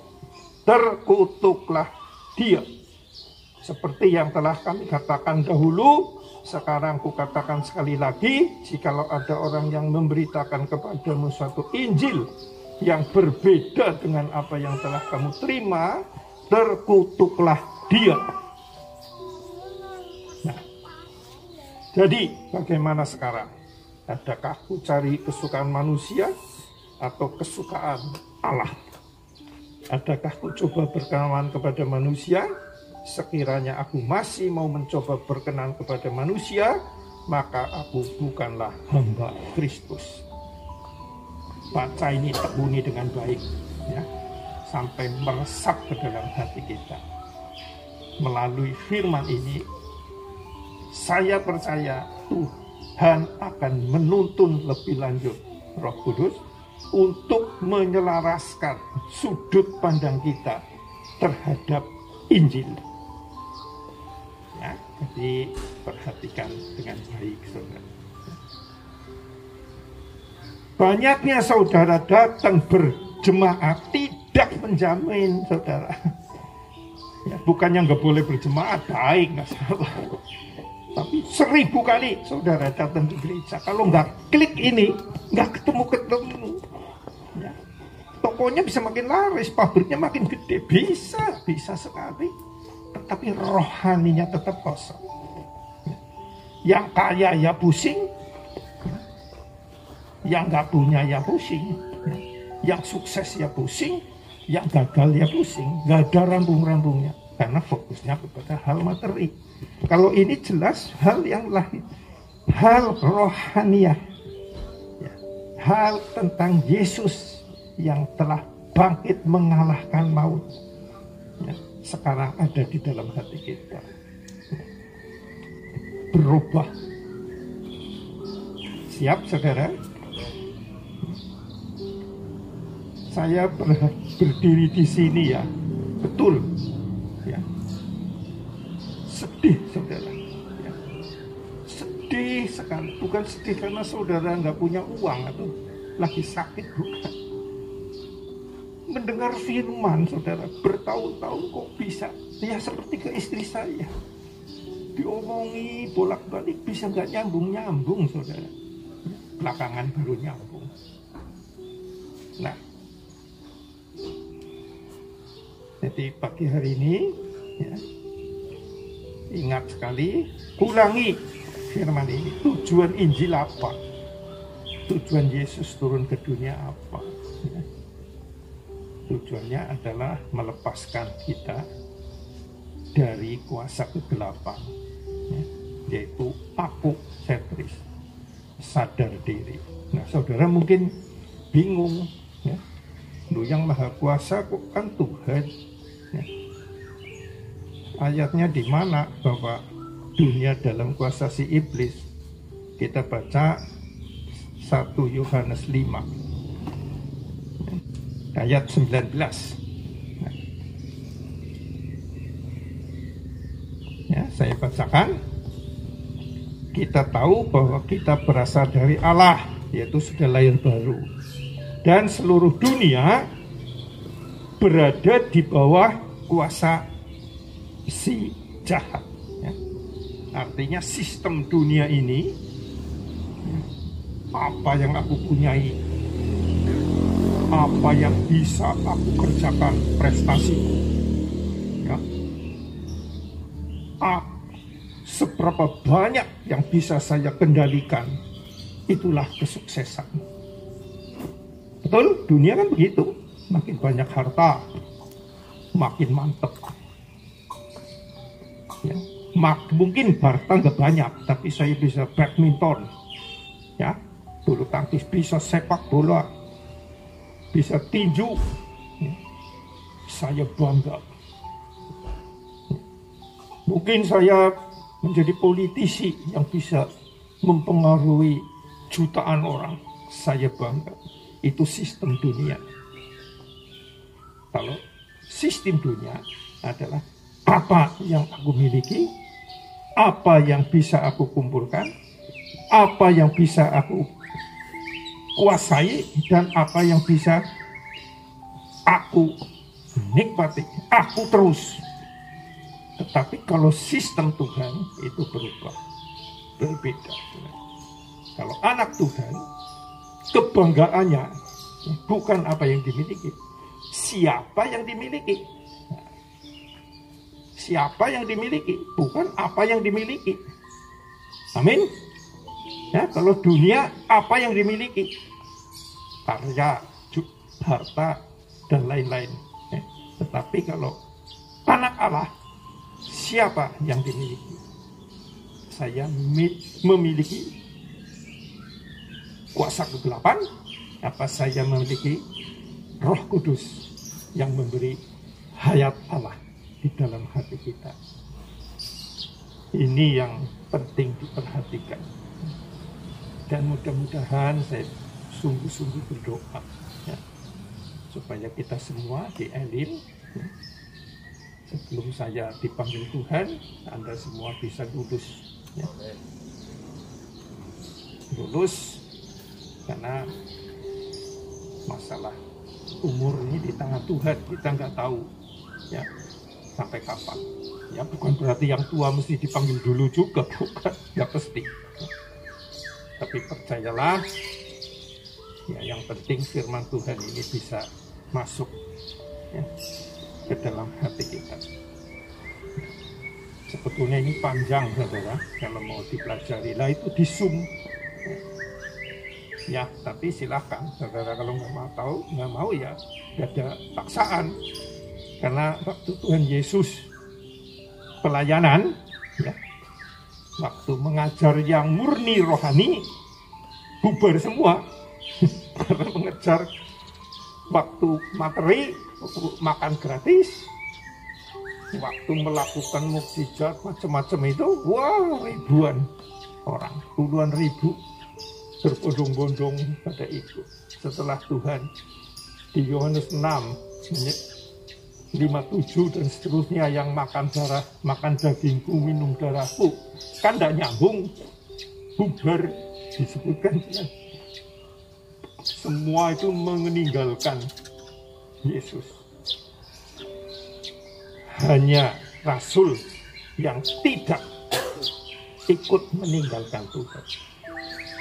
terkutuklah dia. Seperti yang telah kami katakan dahulu, sekarang kukatakan sekali lagi, jikalau ada orang yang memberitakan kepadamu suatu Injil yang berbeda dengan apa yang telah kamu terima, terkutuklah dia. Nah, jadi bagaimana sekarang? Adakah ku cari kesukaan manusia atau kesukaan Allah? Adakah ku coba berkenan kepada manusia? Sekiranya aku masih mau mencoba berkenan kepada manusia, maka aku bukanlah hamba Kristus. Baca ini, tekuni dengan baik ya, sampai meresap ke dalam hati kita. Melalui firman ini, saya percaya Tuhan akan menuntun lebih lanjut Roh Kudus untuk menyelaraskan sudut pandang kita terhadap Injil. Ya, jadi perhatikan dengan baik, saudara. Banyaknya saudara datang berjemaat tidak menjamin, saudara. Ya, bukannya nggak boleh berjemaat, baik, nggak salah. Tapi 1000 kali saudara datang ke gereja, kalau nggak klik ini, nggak ketemu. Ya. Tokonya bisa makin laris, pabriknya makin gede, bisa sekali. Tetapi rohaninya tetap kosong. Yang kaya ya pusing, yang nggak punya ya pusing, yang sukses ya pusing, yang gagal ya pusing, nggak ada rampung-rampungnya karena fokusnya kepada hal materi. Kalau ini jelas hal yang lain, hal rohaniah, ya, hal tentang Yesus yang telah bangkit mengalahkan maut. Ya, sekarang ada di dalam hati kita. Berubah. Siap, saudara? Saya berdiri di sini ya, betul. Ya. Sedih, saudara. Ya. Sedih sekali. Bukan sedih karena saudara nggak punya uang atau lagi sakit, bukan. Mendengar firman, saudara, bertahun-tahun kok bisa. Ya seperti ke istri saya. Diomongi bolak-balik bisa nggak nyambung-nyambung, saudara. Belakangan baru nyambung. Nah, jadi pagi hari ini ya, ingat sekali, ulangi firman ini. Tujuan Injil apa? Tujuan Yesus turun ke dunia apa? Ya. Tujuannya adalah melepaskan kita dari kuasa kegelapan, ya, yaitu apoksetris, sadar diri. Nah, saudara mungkin bingung, ya, lu yang maha kuasa kok kan Tuhan, ya. Ayatnya di mana bahwa dunia dalam kuasa si iblis? Kita baca 1 Yohanes 5 ayat 19. Nah, ya, saya bacakan. Kita tahu bahwa kita berasal dari Allah, yaitu sudah lahir baru, dan seluruh dunia berada di bawah kuasa si jahat, ya. Artinya sistem dunia ini, ya, apa yang aku punyai, apa yang bisa aku kerjakan, prestasiku, ya, seberapa banyak yang bisa saya kendalikan, itulah kesuksesan. Betul, dunia kan begitu. Makin banyak harta, makin mantep, ya. Mungkin harta nggak banyak, tapi saya bisa badminton, ya, bulu tangkis, bisa sepak bola, bisa tinju, ya. Saya bangga. Mungkin saya menjadi politisi yang bisa mempengaruhi jutaan orang, saya bangga. Itu sistem dunia. Kalau sistem dunia adalah apa yang aku miliki, apa yang bisa aku kumpulkan, apa yang bisa aku kuasai, dan apa yang bisa aku nikmati, aku terus. Tetapi kalau sistem Tuhan itu berubah, berbeda. Kalau anak Tuhan, kebanggaannya bukan apa yang dimiliki, siapa yang dimiliki. Siapa yang dimiliki, bukan apa yang dimiliki. Amin. Ya, kalau dunia, apa yang dimiliki, karya, harta, dan lain-lain. Tetapi kalau anak Allah, siapa yang dimiliki? Saya memiliki kuasa kegelapan, apa saya memiliki Roh Kudus yang memberi hayat Allah di dalam hati kita. Ini yang penting diperhatikan. Dan mudah-mudahan saya sungguh-sungguh berdoa, ya, supaya kita semua di Elim, ya, sebelum saya dipanggil Tuhan, Anda semua bisa lulus, ya. Lulus, karena masalah umur ini di tangan Tuhan, kita nggak tahu, ya, sampai kapan. Ya, bukan berarti yang tua mesti dipanggil dulu juga, bukan, ya pasti. Tapi percayalah, ya, yang penting firman Tuhan ini bisa masuk, ya, ke dalam hati kita. Sebetulnya ini panjang, saudara, kalau mau dipelajari. Lah itu di Zoom. Ya, tapi silakan, saudara, kalau nggak mau ya, nggak ada paksaan. Karena waktu Tuhan Yesus pelayanan, ya, waktu mengajar yang murni rohani, bubar semua. Karena mengejar waktu materi, makan gratis, waktu melakukan mukjizat macam-macam itu, wah, ribuan orang, puluhan ribu berbondong-bondong pada itu. Setelah Tuhan di Yohanes 6 57 dan seterusnya, yang makan darah, makan dagingku, minum darahku, kan tidak nyambung, bubar, disebutkan, ya. Semua itu meninggalkan Yesus. Hanya Rasul yang tidak ikut meninggalkan Tuhan.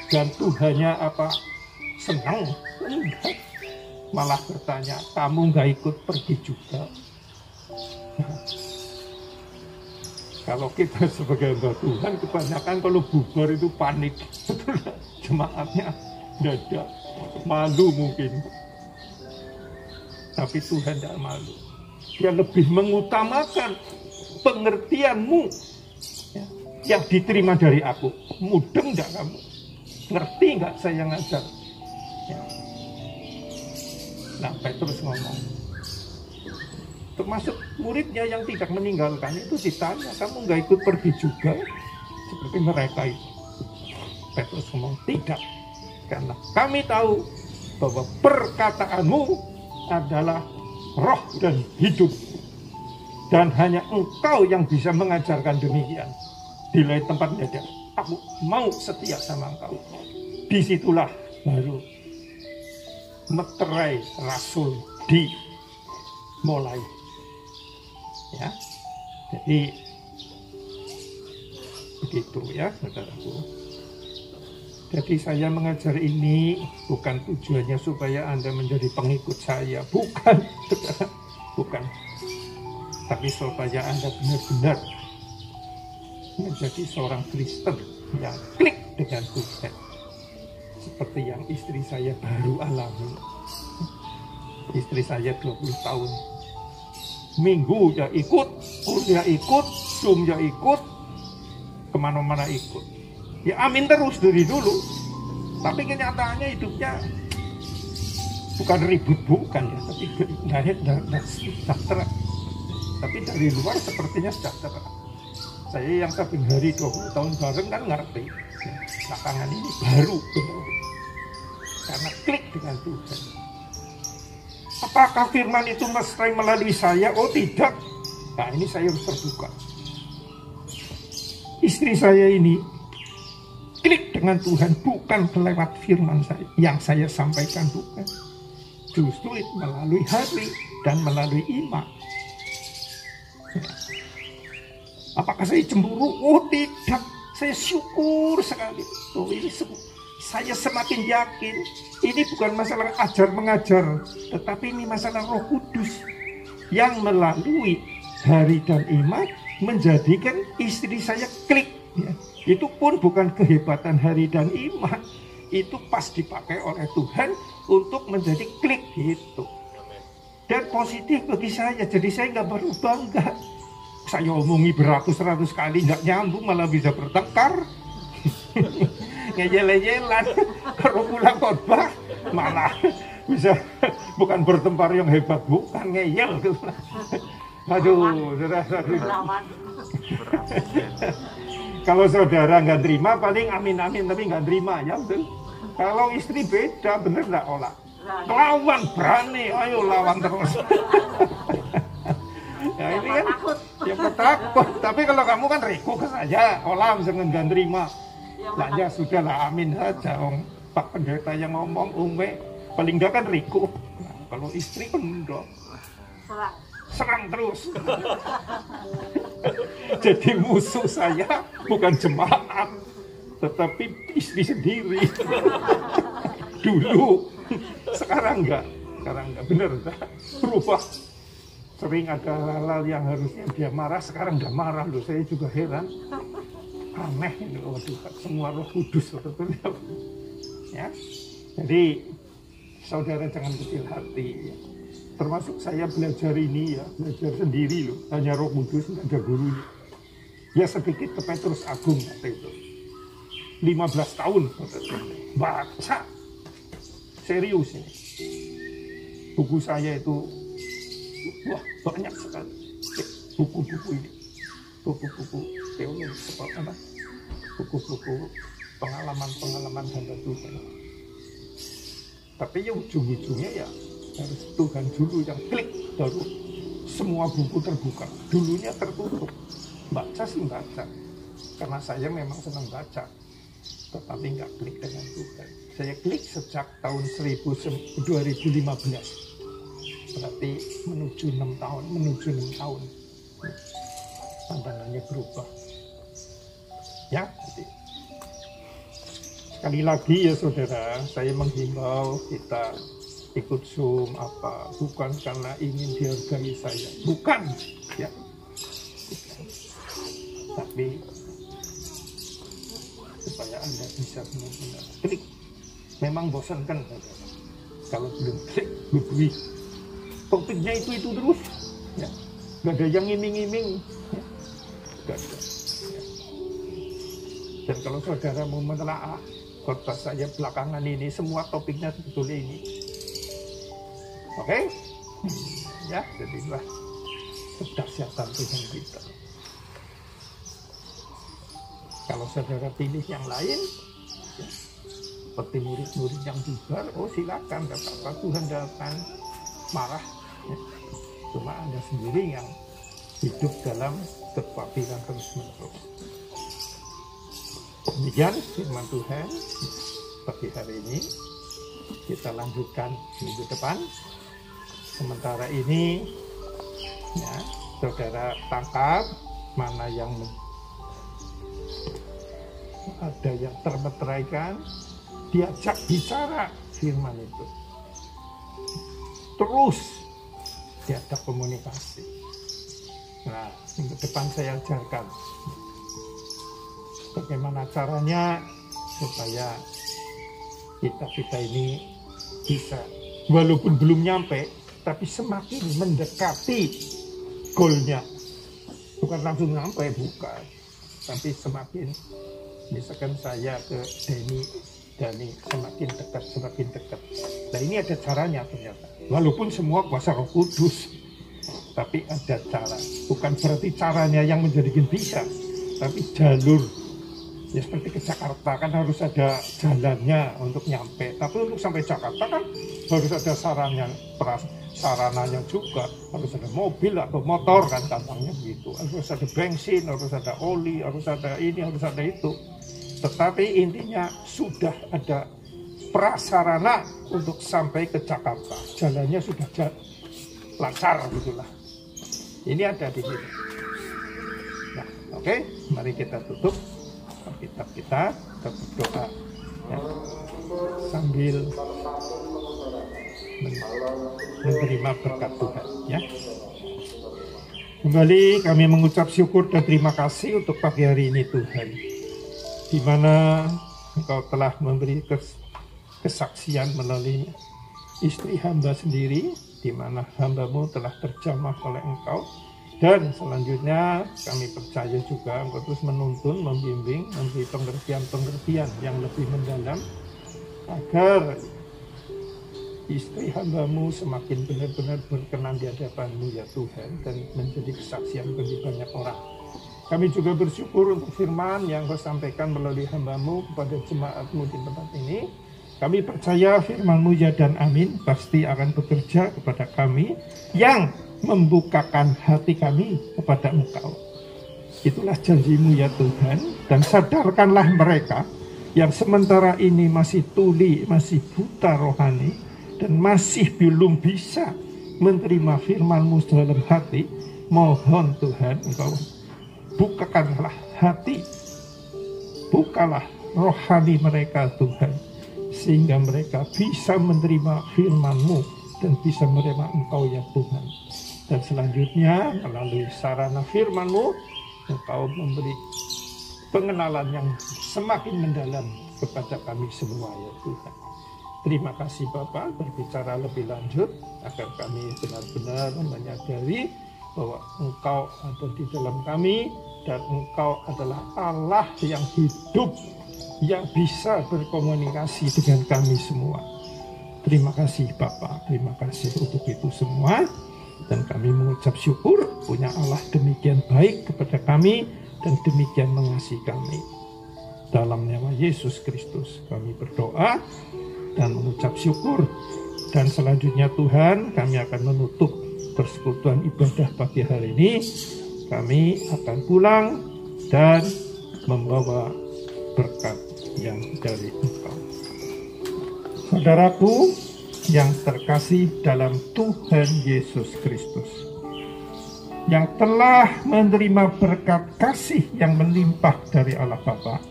Dan Tuhannya apa? Senang? Enggak. malah bertanya, kamu nggak ikut pergi juga? Kalau kita sebagai hamba Tuhan, kebanyakan kalau bubar itu panik. Jemaatnya dada, malu mungkin. Tapi Tuhan tidak malu. Dia lebih mengutamakan pengertianmu ya, yang diterima dari aku. Mudeng nggak kamu? Ngerti nggak saya ngajar? Ya. Nah, Petrus ngomong. Termasuk muridnya yang tidak meninggalkan itu ditanya, kamu nggak ikut pergi juga? Seperti mereka itu. Petrus ngomong, tidak. Karena kami tahu bahwa perkataanmu adalah roh dan hidup. Dan hanya engkau yang bisa mengajarkan demikian. Di lain tempat ada, aku mau setia sama engkau. Disitulah baru meterai rasul dimulai. Ya, jadi begitu ya, saudaraku. Jadi saya mengajar ini bukan tujuannya supaya Anda menjadi pengikut saya, bukan, bukan. Tapi supaya Anda benar-benar menjadi seorang Kristen yang klik dengan Tuhan. Seperti yang istri saya baru alami. Istri saya 20 tahun. Minggu ya ikut, kuliah ikut, Zoom ya ikut, kemana-mana ikut. Ya amin terus dari dulu. Tapi kenyataannya hidupnya bukan ribut, bukan ya, tapi nggak sejahtera. Tapi dari luar sepertinya sejahtera. Saya yang saking hari 20 tahun bareng kan ngerti. Belakangan ini baru karena klik dengan Tuhan. Apakah firman itu mesti melalui saya? Oh tidak. Nah ini saya harus terbuka. Istri saya ini klik dengan Tuhan bukan lewat firman saya yang saya sampaikan, bukan. Justru itu melalui hati dan melalui iman. Apakah saya cemburu? Oh tidak. Saya syukur sekali. Oh ini saya semakin yakin ini bukan masalah ajar mengajar, tetapi ini masalah Roh Kudus yang melalui hari dan iman menjadikan istri saya klik. Ya. Itu pun bukan kehebatan hari dan iman, itu pas dipakai oleh Tuhan untuk menjadi klik gitu. Dan positif bagi saya, jadi saya nggak perlu bangga. Saya omongi beratus-ratus kali nggak nyambung malah bisa bertengkar. Ngejel-ngejelan kalau pulang khotbah malah bisa bukan bertempar yang hebat, bukan ngeyel gitu. Aduh, saudara. Kalau saudara nggak terima paling amin-amin tapi nggak terima ya betul. Kalau istri beda, bener nggak olah? Lawan berani, ayo lawan terus. Ya ini kan ya takut. Tapi kalau kamu kan riko saja, olah misalnya nggak terima. Lah ya sudahlah, amin saja. Pak pendeta yang ngomong paling enggak kan riko. Nah, kalau istri kan enggak. Serang terus. Jadi musuh saya bukan jemaat, tetapi istri sendiri. Dulu, sekarang enggak. Bener enggak? Berubah. Sering ada hal-hal yang harusnya dia marah, sekarang enggak marah loh. Saya juga heran. Aneh ini, waduh, semua Roh Kudus sebetulnya. Ya, jadi saudara jangan kecil hati. Ya. Termasuk saya belajar ini ya, belajar sendiri loh. Hanya Roh Kudus, nggak ada gurunya. Ya sedikit ke Petrus Agung waktu itu. 15 tahun baca serius ini. Buku saya itu wah banyak sekali buku-buku ini. Buku-buku teologi seperti apa? Buku-buku pengalaman hamba Tuhan. Tapi ya ujung-ujungnya ya harus Tuhan dulu yang klik, baru semua buku terbuka. Dulunya tertutup. Baca sih baca, karena saya memang senang baca, tetapi nggak klik dengan Tuhan. Saya klik sejak tahun 2015. Berarti menuju 6 tahun. Pandangannya berubah. Ya, jadi sekali lagi ya saudara, saya menghimbau kita ikut Zoom apa, bukan karena ingin dihargai saya, bukan ya, bukan. Tapi supaya Anda bisa benar-benar klik. Memang bosankan kalau belum klik, hubungi. Topiknya itu terus ya. Gak ada yang iming-iming ya. Gak ada ya. Dan kalau saudara mau menelaah khotbah saya belakangan ini, semua topiknya sebetulnya ini. Oke? Ya, jadi itulah kedahsyatan Tuhan kita. Kalau saudara pilih yang lain ya, seperti murid-murid yang bubar, oh silakan, gak apa-apa, Tuhan datang marah ya. Cuma Anda sendiri yang hidup dalam kekhawatiran terus-menerus. Demikian firman Tuhan pagi hari ini. Kita lanjutkan minggu depan. Sementara ini ya, saudara tangkap mana yang ada yang termeteraikan, diajak bicara firman itu. Terus diajak komunikasi. Nah, minggu depan saya ajarkan bagaimana caranya supaya kita ini bisa, walaupun belum nyampe, tapi semakin mendekati goalnya. Bukan langsung nyampe, bukan. Tapi semakin, misalkan saya ke Dani semakin dekat. Nah ini ada caranya ternyata. Walaupun semua kuasa Roh Kudus, tapi ada cara. Bukan berarti caranya yang menjadikan bisa, tapi jalur. Ya seperti ke Jakarta kan harus ada jalannya untuk nyampe. Tapi untuk sampai Jakarta kan harus ada sarananya juga. Harus ada mobil atau motor kan, gampangnya begitu. Harus ada bensin, harus ada oli, harus ada ini, harus ada itu. Tetapi intinya sudah ada prasarana untuk sampai ke Jakarta. Jalannya sudah lancar gitulah. Ini ada di sini. Nah, oke, mari kita tutup kitab kita berdoa ya, sambil menerima berkat Tuhan ya. Kembali kami mengucap syukur dan terima kasih untuk pagi hari ini Tuhan, di mana Engkau telah memberi kesaksian melalui istri hamba sendiri, di mana hamba-Mu telah terjamah oleh Engkau. Dan selanjutnya kami percaya juga Engkau terus menuntun, membimbing, memberi pengertian-pengertian yang lebih mendalam agar istri hamba-Mu semakin benar-benar berkenan di hadapan-Mu ya Tuhan, dan menjadi kesaksian bagi banyak orang. Kami juga bersyukur untuk firman yang Engkau sampaikan melalui hamba-Mu kepada jemaat-Mu di tempat ini. Kami percaya firman-Mu ya dan amin pasti akan bekerja kepada kami yang membukakan hati kami kepada Engkau. Itulah janji-Mu ya Tuhan, dan sadarkanlah mereka yang sementara ini masih tuli, masih buta rohani, dan masih belum bisa menerima firman-Mu dalam hati. Mohon Tuhan Engkau bukakanlah hati, bukalah rohani mereka Tuhan, sehingga mereka bisa menerima firman-Mu dan bisa menerima Engkau ya Tuhan. Dan selanjutnya melalui sarana firman-Mu, Engkau memberi pengenalan yang semakin mendalam kepada kami semua ya Tuhan. Terima kasih Bapa, berbicara lebih lanjut agar kami benar-benar menyadari bahwa Engkau ada di dalam kami, dan Engkau adalah Allah yang hidup, yang bisa berkomunikasi dengan kami semua. Terima kasih Bapa, terima kasih untuk itu semua. Dan kami mengucap syukur punya Allah demikian baik kepada kami dan demikian mengasihi kami. Dalam nama Yesus Kristus kami berdoa dan mengucap syukur. Dan selanjutnya Tuhan, kami akan menutup persekutuan ibadah pagi hari ini. Kami akan pulang dan membawa berkat yang dari Engkau. Saudaraku yang terkasih dalam Tuhan Yesus Kristus, yang telah menerima berkat kasih yang melimpah dari Allah Bapa,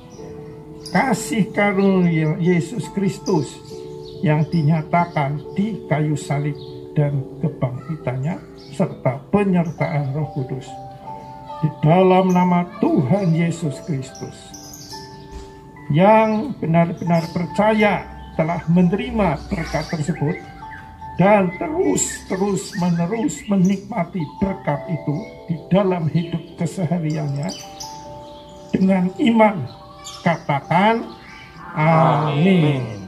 kasih karunia Yesus Kristus, yang dinyatakan di kayu salib dan kebangkitannya serta penyertaan Roh Kudus. Di dalam nama Tuhan Yesus Kristus, yang benar-benar percaya telah menerima berkat tersebut dan terus-menerus menikmati berkat itu di dalam hidup kesehariannya, dengan iman katakan amin.